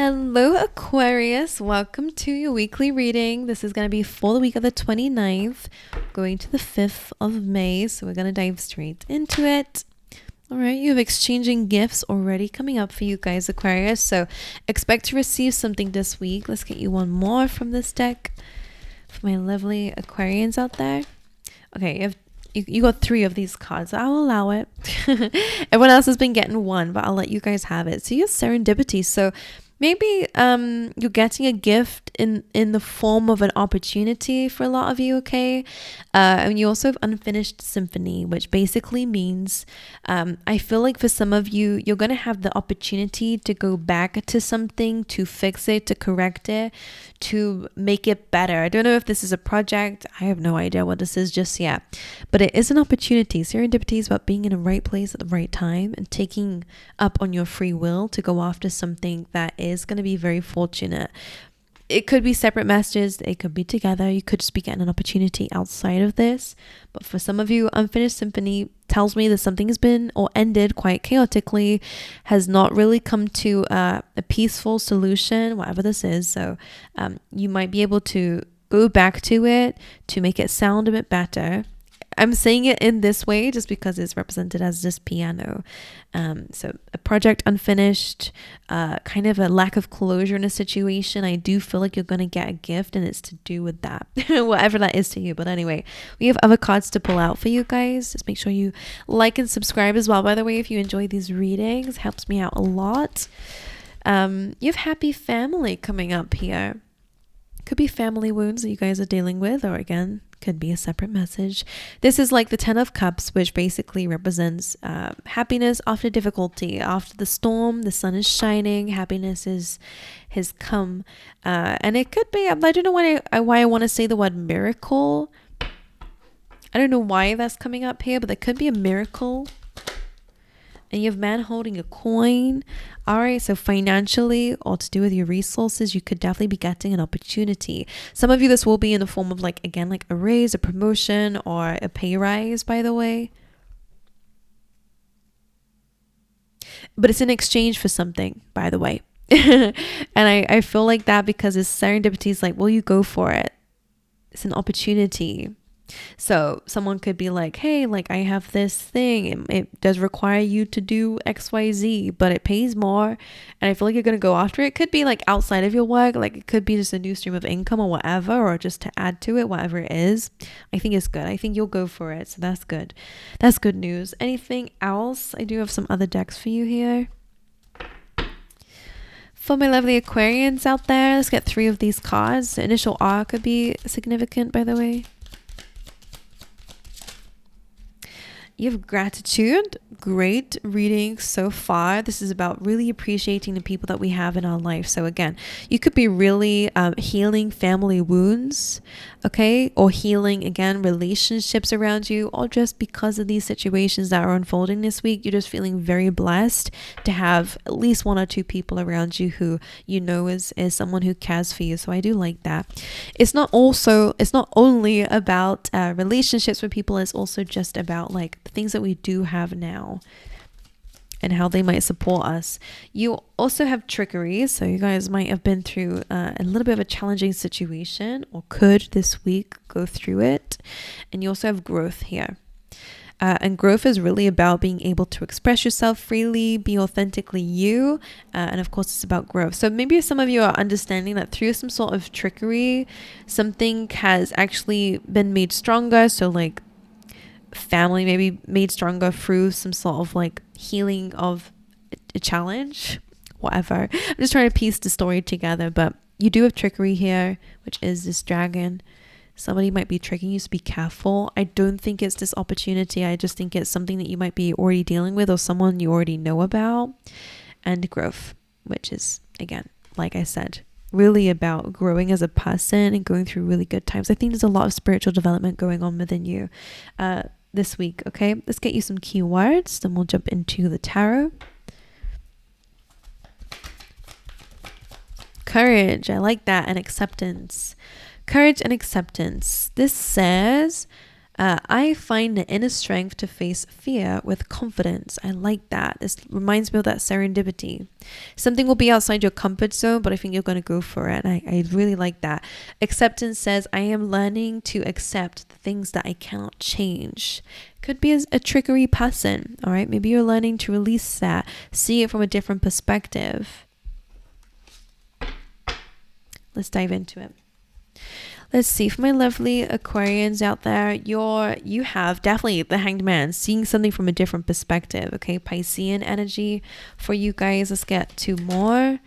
Hello, Aquarius. Welcome to your weekly reading. This is going to be for the week of the 29th, going to the 5th of May. So we're going to dive straight into it. All right, you have exchanging gifts already coming up for you guys, Aquarius. So expect to receive something this week. Let's get you one more from this deck for my lovely Aquarians out there. Okay, you got 3 of these cards. I'll allow it. Everyone else has been getting 1, but I'll let you guys have it. So you have serendipity. So maybe you're getting a gift in the form of an opportunity for a lot of you, okay? And you also have unfinished symphony, which basically means I feel like for some of you, you're going to have the opportunity to go back to something, to fix it, to correct it, to make it better. I don't know if this is a project. I have no idea what this is just yet, but it is an opportunity. Serendipity is about being in the right place at the right time and taking up on your free will to go after something that is going to be very fortunate. It could be separate messages, it could be together, you could just be getting an opportunity outside of this. But for some of you, unfinished symphony tells me that something has been or ended quite chaotically, has not really come to a peaceful solution, whatever this is. So you might be able to go back to it to make it sound a bit better. I'm saying it in this way just because it's represented as this piano. So a project unfinished, kind of a lack of closure in a situation. I do feel like you're going to get a gift and it's to do with that, whatever that is to you. But anyway, we have other cards to pull out for you guys. Just make sure you like and subscribe as well. By the way, if you enjoy these readings, it helps me out a lot. You have happy family coming up here. Could be family wounds that you guys are dealing with, or again, could be a separate message. This is like the 10 of Cups, which basically represents happiness after difficulty. After the storm, the sun is shining, happiness has come. And it could be, I don't know why I want to say the word miracle. I don't know why that's coming up here, but there could be a miracle. And you have man holding a coin. All right, so financially or to do with your resources, you could definitely be getting an opportunity. Some of you, this will be in the form of like a raise, a promotion, or a pay rise, by the way. But it's in exchange for something, by the way. And I feel like that because it's serendipity is like, will you go for it? It's an opportunity. So someone could be like, hey, like I have this thing. It does require you to do XYZ, but it pays more. And I feel like you're going to go after it. It could be like outside of your work. Like it could be just a new stream of income or whatever, or just to add to it, whatever it is. I think it's good. I think you'll go for it. So that's good. That's good news. Anything else? I do have some other decks for you here. For my lovely Aquarians out there, let's get 3 of these cards. The initial R could be significant, by the way. You have gratitude. Great reading so far. This is about really appreciating the people that we have in our life. So again, you could be really healing family wounds, okay? Or healing, again, relationships around you, or just because of these situations that are unfolding this week, you're just feeling very blessed to have at least 1 or 2 people around you who you know is someone who cares for you. So I do like that. It's not only about relationships with people, it's also just about like the things that we do have now and how they might support us. You also have trickery, so you guys might have been through a little bit of a challenging situation, or could this week go through it. And you also have growth here. And growth is really about being able to express yourself freely, be authentically you. And of course, it's about growth. So maybe some of you are understanding that through some sort of trickery, something has actually been made stronger. So like family maybe made stronger through some sort of like healing of a challenge, whatever. I'm just trying to piece the story together, but you do have trickery here, which is this dragon. Somebody might be tricking you, so be careful. I don't think it's this opportunity. I just think it's something that you might be already dealing with or someone you already know about. And growth, which is, again, like I said, really about growing as a person and going through really good times. I think there's a lot of spiritual development going on within you this week. Okay, let's get you some keywords, then we'll jump into the tarot. Courage, I like that, and acceptance. Courage and acceptance. This says I find the inner strength to face fear with confidence. I like that. This reminds me of that serendipity. Something will be outside your comfort zone, but I think you're going to go for it. I really like that. Acceptance says, I am learning to accept the things that I cannot change. Could be a trickery person, all right? Maybe you're learning to release that, see it from a different perspective. Let's dive into it. Let's see, for my lovely Aquarians out there, you have definitely the Hanged Man, seeing something from a different perspective, okay? Piscean energy for you guys. Let's get to more.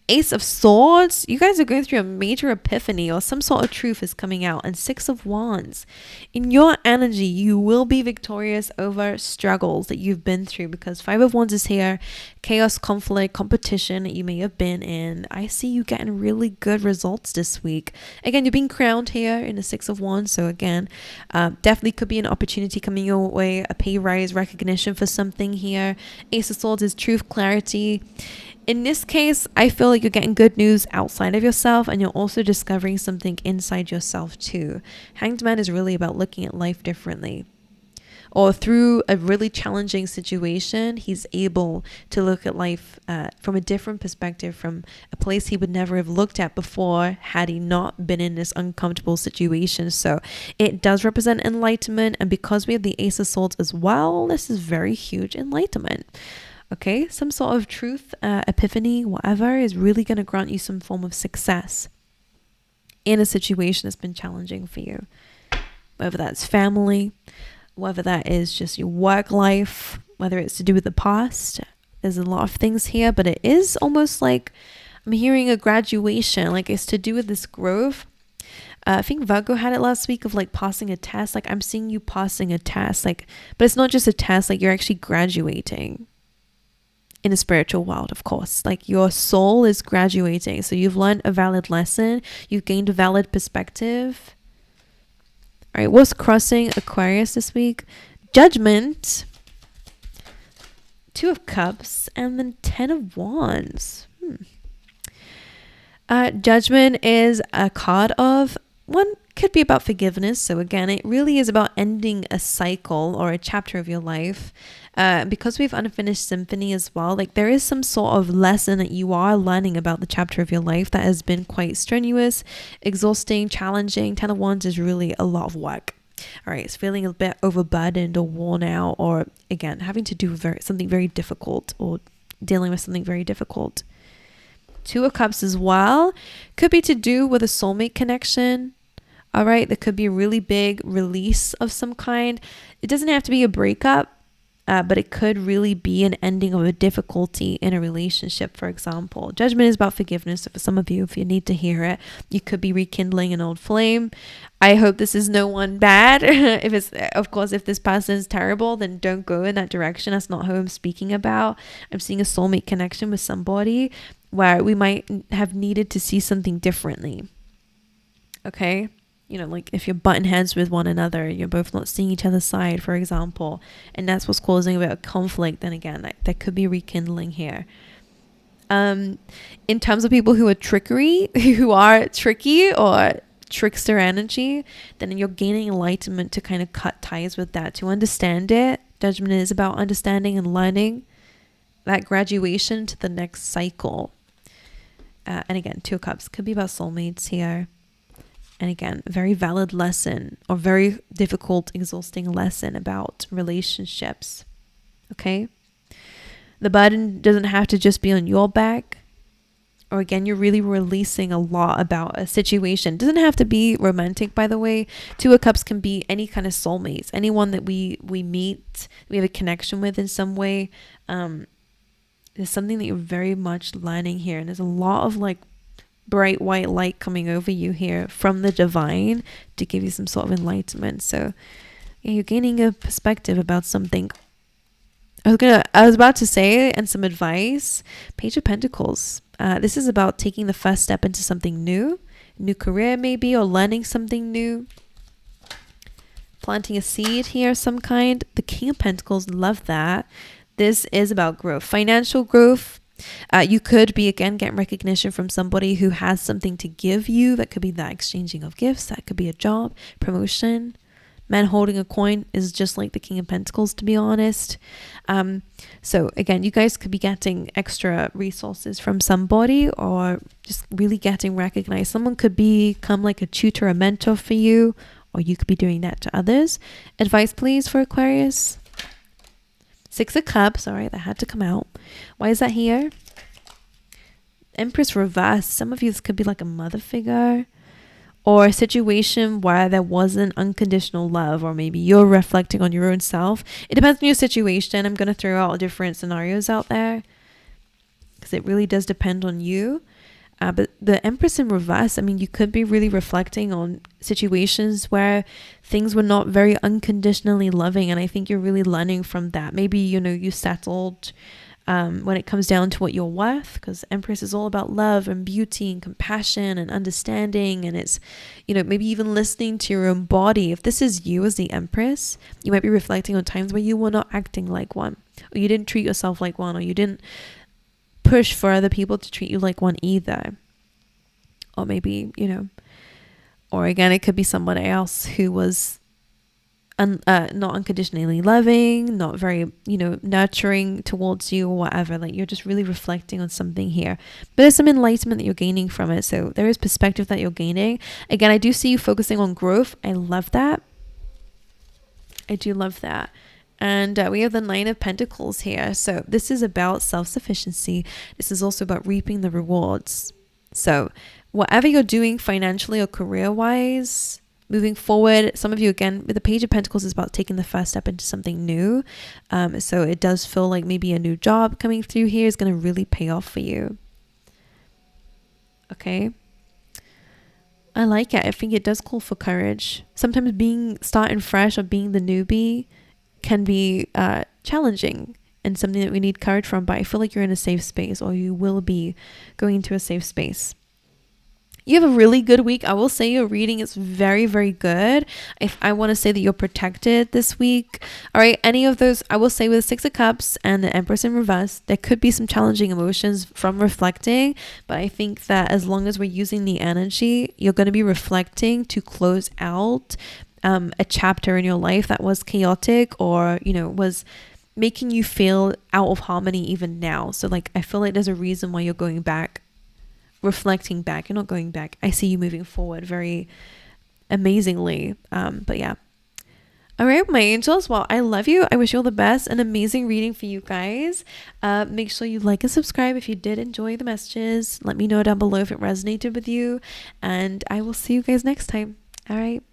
Ace of Swords, you guys are going through a major epiphany, or some sort of truth is coming out. And Six of Wands, in your energy, you will be victorious over struggles that you've been through, because Five of Wands is here. Chaos, conflict, competition that you may have been in. I see you getting really good results this week. Again, you're being crowned here in the Six of Wands, so again, definitely could be an opportunity coming your way, a pay rise, recognition for something here. Ace of Swords is truth, clarity. In this case, I feel like you're getting good news outside of yourself, and you're also discovering something inside yourself too. Hanged Man is really about looking at life differently. Or through a really challenging situation, he's able to look at life from a different perspective, from a place he would never have looked at before had he not been in this uncomfortable situation. So it does represent enlightenment, and because we have the Ace of Swords as well, this is very huge enlightenment. Okay, some sort of truth, epiphany, whatever, is really going to grant you some form of success in a situation that's been challenging for you. Whether that's family, whether that is just your work life, whether it's to do with the past. There's a lot of things here, but it is almost like I'm hearing a graduation, like it's to do with this growth. I think Virgo had it last week of like passing a test. Like I'm seeing you passing a test, like, but it's not just a test, like you're actually graduating. In the spiritual world, of course, like your soul is graduating. So you've learned a valid lesson, you've gained a valid perspective. All right, what's crossing Aquarius this week? Judgment, Two of Cups, and then 10 of Wands. Judgment is a card of one, could be about forgiveness. So again, it really is about ending a cycle or a chapter of your life. Because we have unfinished symphony as well, like there is some sort of lesson that you are learning about the chapter of your life that has been quite strenuous, exhausting, challenging. 10 of Wands is really a lot of work. All right, it's feeling a bit overburdened or worn out, or again, having to do with something very difficult, or dealing with something very difficult. Two of Cups as well, could be to do with a soulmate connection. All right, there could be a really big release of some kind. It doesn't have to be a breakup. But it could really be an ending of a difficulty in a relationship, for example. Judgment is about forgiveness. So for some of you, if you need to hear it, you could be rekindling an old flame. I hope this is no one bad. If it's, of course, if this person is terrible, then don't go in that direction. That's not who I'm speaking about. I'm seeing a soulmate connection with somebody where we might have needed to see something differently. Okay? You know, like if you're butting heads with one another, you're both not seeing each other's side, for example, and that's what's causing a bit of conflict, then again, that could be rekindling here. In terms of people who are who are tricky or trickster energy, then you're gaining enlightenment to kind of cut ties with that, to understand it. Judgment is about understanding and learning that graduation to the next cycle. And again, Two of Cups could be about soulmates here. And again, a very valid lesson, or very difficult, exhausting lesson about relationships. Okay? The burden doesn't have to just be on your back. Or again, you're really releasing a lot about a situation. It doesn't have to be romantic, by the way. Two of Cups can be any kind of soulmates. Anyone that we meet, we have a connection with in some way. There's something that you're very much learning here. And there's a lot of like bright white light coming over you here from the divine to give you some sort of enlightenment. So yeah, you're gaining a perspective about something. I was about to say, and some advice. Page of Pentacles. This is about taking the first step into something new career maybe, or learning something new. Planting a seed here of some kind. The King of Pentacles, love that. This is about growth, financial growth. You could be, again, getting recognition from somebody who has something to give you. That could be that exchanging of gifts. That could be a job, promotion. Man holding a coin is just like the King of Pentacles, to be honest. So again, you guys could be getting extra resources from somebody, or just really getting recognized. Someone could become like a tutor, a mentor for you, or you could be doing that to others. Advice, please, for Aquarius. Six of Cups. All right, that had to come out. Why is that here? Empress reversed. Some of you, this could be like a mother figure, or a situation where there wasn't unconditional love, or maybe you're reflecting on your own self. It depends on your situation. I'm going to throw out different scenarios out there because it really does depend on you. But the Empress in reverse, I mean, you could be really reflecting on situations where things were not very unconditionally loving. And I think you're really learning from that. Maybe, you know, you settled when it comes down to what you're worth, because Empress is all about love and beauty and compassion and understanding. And it's, you know, maybe even listening to your own body. If this is you as the Empress, you might be reflecting on times where you were not acting like one, or you didn't treat yourself like one, or you didn't push for other people to treat you like one either. Or maybe, you know, or again, it could be somebody else who was not unconditionally loving, not very, you know, nurturing towards you, or whatever. Like, you're just really reflecting on something here, but there's some enlightenment that you're gaining from it. So there is perspective that you're gaining. Again, I do see you focusing on growth. I love that. I do love that. And we have the Nine of Pentacles here. So this is about self-sufficiency. This is also about reaping the rewards. So whatever you're doing financially or career-wise, moving forward, some of you, again, with the Page of Pentacles, is about taking the first step into something new. So it does feel like maybe a new job coming through here is going to really pay off for you. Okay. I like it. I think it does call for courage. Sometimes starting fresh or being the newbie can be challenging and something that we need courage from, but I feel like you're in a safe space, or you will be going into a safe space. You have a really good week. I will say your reading is very, very good. If I want to say that you're protected this week, all right, any of those, I will say with the Six of Cups and the Empress in reverse, there could be some challenging emotions from reflecting, but I think that as long as we're using the energy, you're going to be reflecting to close out a chapter in your life that was chaotic, or, you know, was making you feel out of harmony even now. So like, I feel like there's a reason why you're going back, reflecting back. You're not going back. I see you moving forward very amazingly. But yeah. All right, my angels. Well, I love you. I wish you all the best. An amazing reading for you guys. Make sure you like and subscribe if you did enjoy the messages. Let me know down below if it resonated with you. And I will see you guys next time. All right.